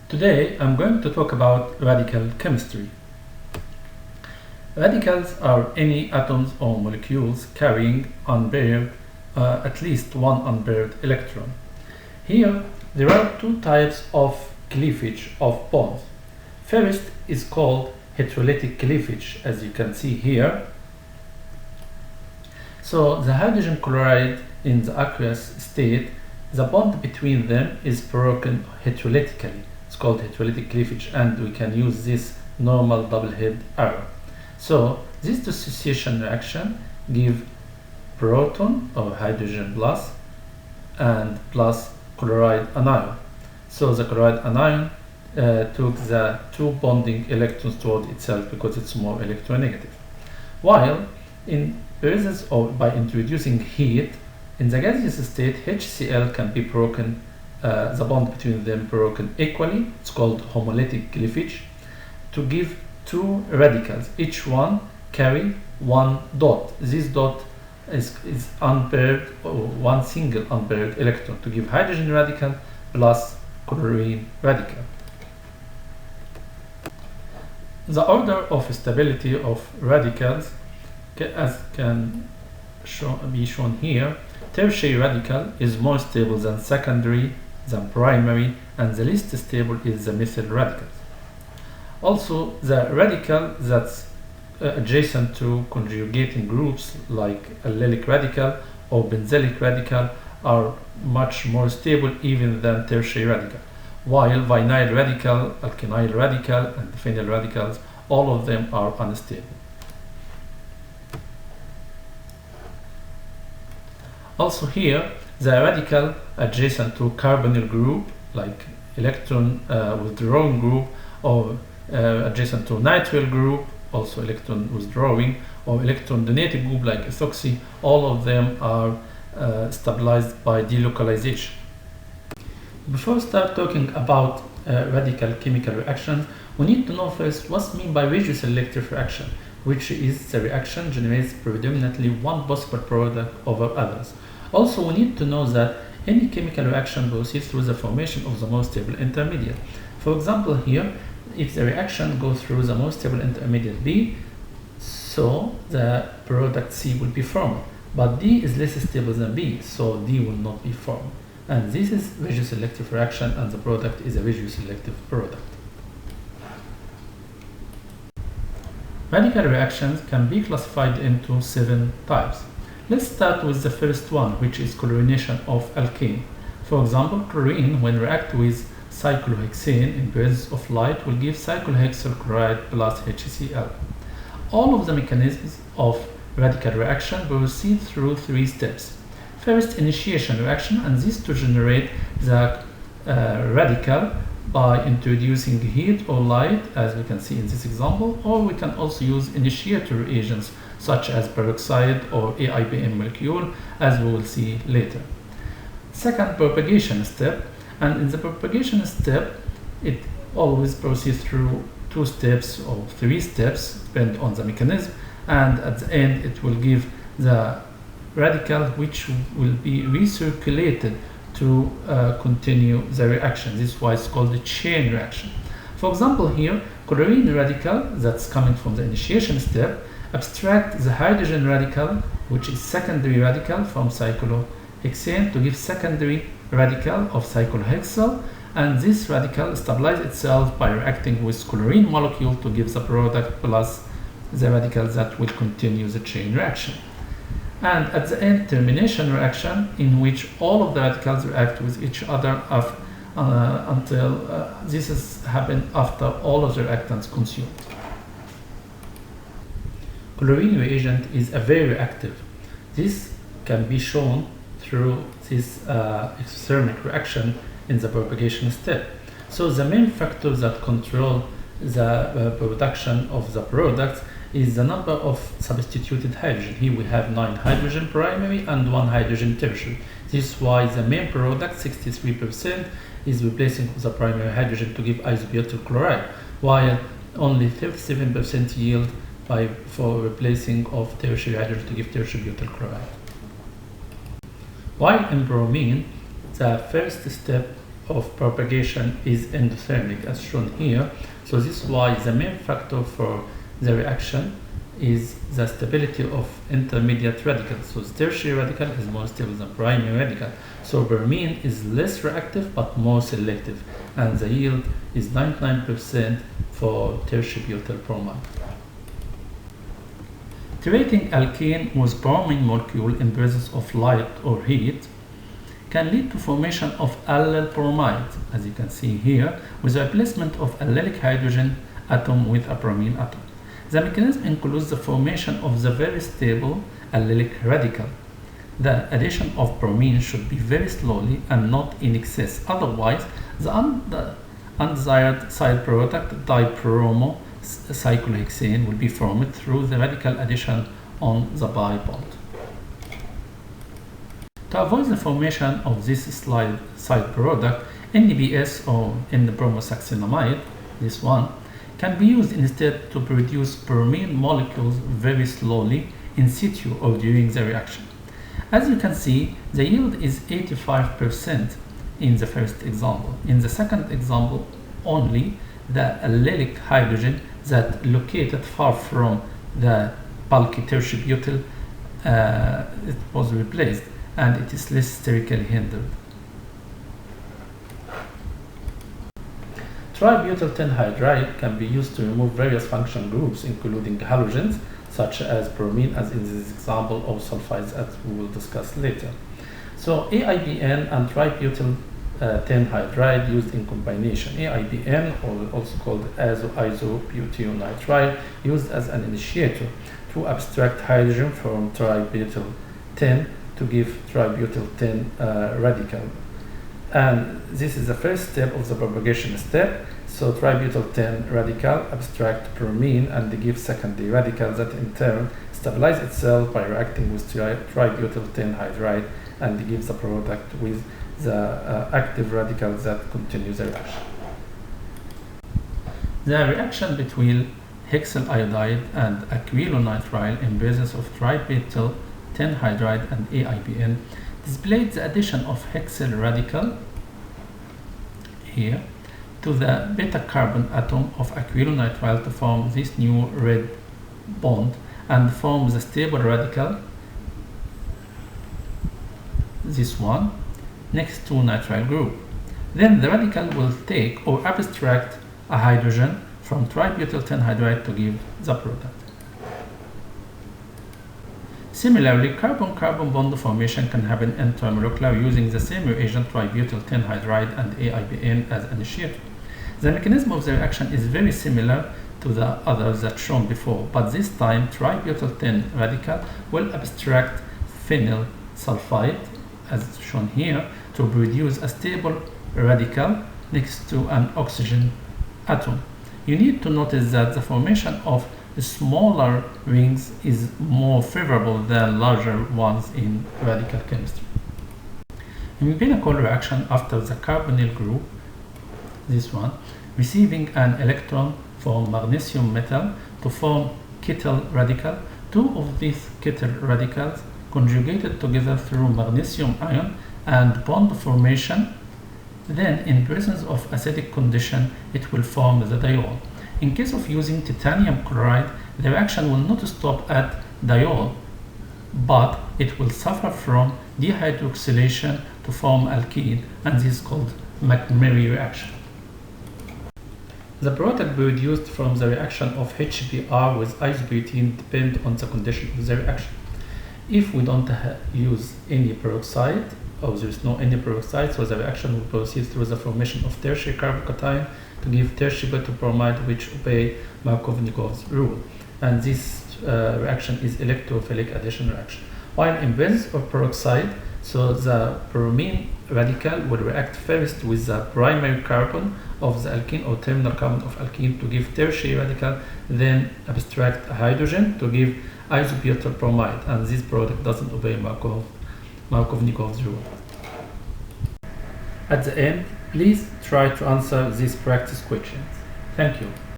Today I'm going to talk about radical chemistry. Radicals are any atoms or molecules carrying unpaired, at least one unpaired electron. Here there are two types of cleavage of bonds. First is called heterolytic cleavage, as you can see here. So the hydrogen chloride in the aqueous state, the bond between them is broken heterolytically. It's called heterolytic cleavage, and we can use this normal double head arrow. So this dissociation reaction give proton or hydrogen plus and plus chloride anion. So the chloride anion took the two bonding electrons toward itself because it's more electronegative. While in presence of by introducing heat in the gaseous state, HCl can be broken, the bond between them broken equally. It's called homolytic cleavage, to give two radicals, each one carry one dot. This dot is unpaired, or one single unpaired electron, to give hydrogen radical plus chlorine radical. The order of stability of radicals, as can be shown here, tertiary radical is more stable than secondary, than primary, and the least stable is the methyl radicals. Also, the radical that's adjacent to conjugating groups like allylic radical or benzylic radical are much more stable even than tertiary radical, while vinyl radical, alkenyl radical, and phenyl radicals, all of them are unstable. Also here, the radical adjacent to carbonyl group, like electron withdrawing group, or adjacent to nitrile group, also electron withdrawing, or electron donating group like ethoxy, all of them are stabilized by delocalization. Before we start talking about radical chemical reactions, we need to know first what's meant by regioselective reaction, which is the reaction generates predominantly one possible product over others. Also, we need to know that any chemical reaction proceeds through the formation of the most stable intermediate. For example, here, if the reaction goes through the most stable intermediate B, so the product C will be formed. But D is less stable than B, so D will not be formed. And this is regioselective reaction, and the product is a regioselective product. Radical reactions can be classified into 7 types. Let's start with the first one, which is chlorination of alkane. For example, chlorine, when react with cyclohexane in presence of light, will give cyclohexyl chloride plus HCl. All of the mechanisms of radical reaction proceed through 3 steps. First, initiation reaction, and this to generate the radical by introducing heat or light, as we can see in this example, or we can also use initiator reagents such as peroxide or AIPM molecule, as we will see later. Second, propagation step, and in the propagation step it always proceeds through 2 steps or 3 steps, depending on the mechanism, and at the end it will give the radical which will be recirculated to continue the reaction. This is why it's called the chain reaction. For example, here, chlorine radical that's coming from the initiation step abstract the hydrogen radical, which is secondary radical, from cyclohexane to give secondary radical of cyclohexyl, and this radical stabilizes itself by reacting with chlorine molecule to give the product plus the radical that will continue the chain reaction. And at the end, termination reaction, in which all of the radicals react with each other until this has happened after all of the reactants consumed. Chlorine reagent is a very reactive. This can be shown through this exothermic reaction in the propagation step. So the main factors that control the production of the products is the number of substituted hydrogen. Here we have 9 hydrogen primary and 1 hydrogen tertiary. This is why the main product, 63%, is replacing the primary hydrogen to give isobutyl chloride, while only 37% yield for replacing of tertiary hydrogen to give tertiary butyl chloride. While in bromine, the first step of propagation is endothermic, as shown here. So this is why the main factor for the reaction is the stability of intermediate radicals. So the tertiary radical is more stable than primary radical. So bromine is less reactive but more selective, and the yield is 99% for tertiary butyl bromide. Treating alkene with bromine molecule in presence of light or heat can lead to formation of allyl bromide, as you can see here, with the replacement of allylic hydrogen atom with a bromine atom. The mechanism includes the formation of the very stable allylic radical. The addition of bromine should be very slowly and not in excess, otherwise the undesired side product dibromocyclohexane will be formed through the radical addition on the pi bond. To avoid the formation of this side product, NBS or N-bromosuccinamide, this one, can be used instead to produce bromine molecules very slowly in situ or during the reaction. As you can see, the yield is 85% in the first example. In the second example, only the allylic hydrogen that located far from the bulky tertiary butyl it was replaced, and it is less sterically hindered. Tributyl tenhydride can be used to remove various functional groups, including halogens, such as bromine, as in this example, or sulfides, as we will discuss later. So AIBN and tributyl tenhydride used in combination. AIBN, or also called isobutyronitrile, used as an initiator to abstract hydrogen from tributyl 10 to give tributyl 10 radical. And this is the first step of the propagation step. So tributyl 10 radical abstract bromine and they give secondary radical that in turn stabilize itself by reacting with tributyl tenhydride, and it gives the product with the active radical that continues the reaction. The reaction between hexyl iodide and aquilonitrile in presence of tributyl tenhydride and AIBN displayed the addition of hexyl radical here to the beta carbon atom of aquilonitrile to form this new red bond and form the stable radical, this one, next to nitrile group. Then the radical will take or abstract a hydrogen from tributyl tenhydride to give the product. Similarly, carbon-carbon bond formation can happen intramolecular using the same reagent tributyl tenhydride and AIBN as initiator. The mechanism of the reaction is very similar to the others that shown before, but this time tributyl 10 radical will abstract phenyl sulfide, as shown here, to produce a stable radical next to an oxygen atom. You need to notice that the formation of smaller rings is more favorable than larger ones in radical chemistry. In chemical reaction, after the carbonyl group, this one, receiving an electron from magnesium metal to form ketyl radical, two of these ketyl radicals conjugated together through magnesium ion and bond formation. Then, in presence of acidic condition, it will form the diol. In case of using titanium chloride, the reaction will not stop at diol, but it will suffer from dehydroxylation to form alkene, and this is called McMurray reaction. The product produced from the reaction of HBr with isobutene depend on the condition of the reaction. If we don't use any peroxide, or there is no any peroxide, so the reaction will proceed through the formation of tertiary carbocation to give tertiary butyl bromide, which obey Markovnikov's rule. And this reaction is electrophilic addition reaction. While in presence of peroxide, so the bromine radical will react first with the primary carbon of the alkene or terminal carbon of alkene to give tertiary radical, then abstract a hydrogen to give isobutyl bromide, and this product doesn't obey Markovnikov's rule. At the end, please try to answer these practice questions. Thank you.